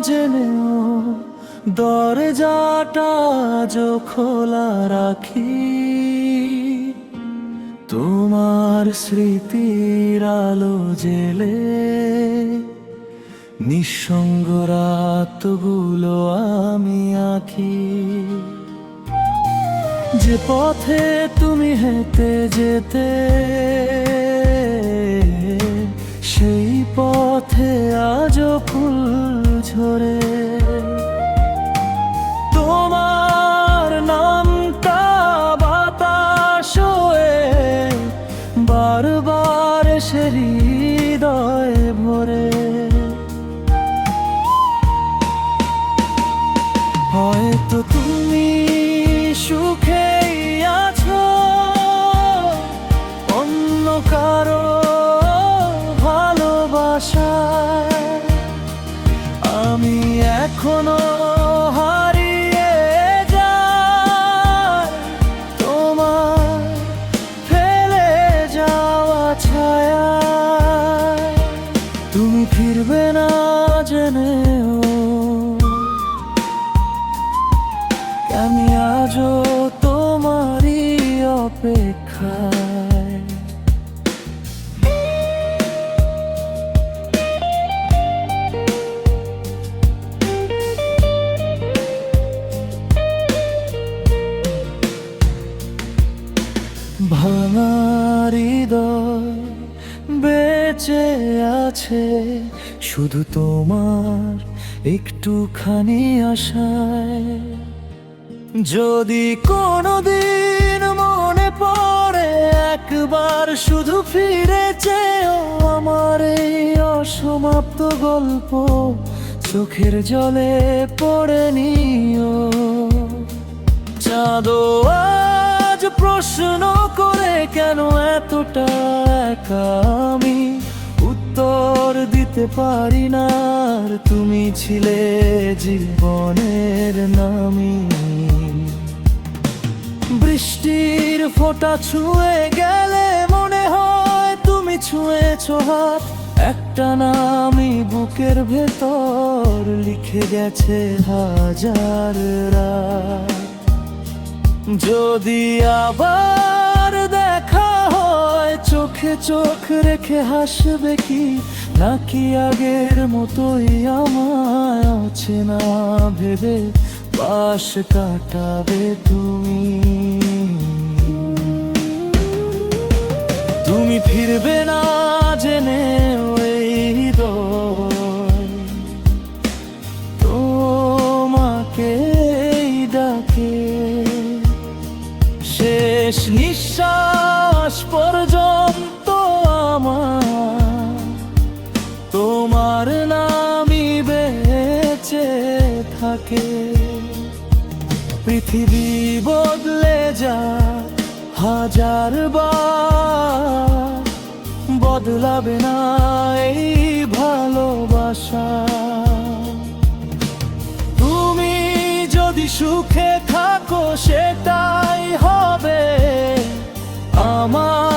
জেনেও দরজাটা আজ খোলা রাখি, তোমার স্মৃতির আলো জেলে নিঃসঙ্গ রাতগুলো আমি আঁকি। যে পথে তুমি হেঁটে যেতে, সেই পথে আজও ফুল ঝরে। তোমার নামটা বাতাস হয়ে বারবার এসে হৃদয়ে ভরে। হয়তো তুমি সুখেই আছো অন্য কারো ভালোবাসায়, আমি এখনো হারিয়ে যাই তোমার ফেলে যাওয়া ছায়ায়। তুমি ফিরবে না জেনেও আমি আজও তোমারই অপেক্ষায়। ভাঙা হৃদয় বেঁচে আছে শুধু তোমার একটুখানি আশায়। যদি কোনোদিন মনে পড়ে একবার শুধু ফিরে চেয়েও আমার এই অসমাপ্ত গল্প চোখের জলে পড়ে নিও। চাঁদো আজ প্রশ্ন করে কেন এতটা একা আমি, উত্তর দিতে পারি না আর তুমি ছিলে জীবনের নামি। বৃষ্টির ফোঁটা ছুঁয়ে গেলে মনে হয় তুমি ছুঁয়েছো হাত, একটা নামই বুকের ভেতর লিখে গেছে হাজার রাত। যদি আবার দেখা হয় চোখে চোখ রেখে হাসবে কি, নাকি আগের মতোই আমায় অচেনা ভেবে পাশ কাটাবে তুমি। তুমি ফিরবে না জেনে এই হৃদয় তোমাকে ডাকে। শেষ নিঃশ্বাস পর্যন্ত আমার তোমার নামই বেঁচে থাকে। পৃথিবী বদলে যায় হাজার বার, বদলাবে না এই ভালোবাসা। তুমি যদি সুখে থাকো সেটাই হবে আমার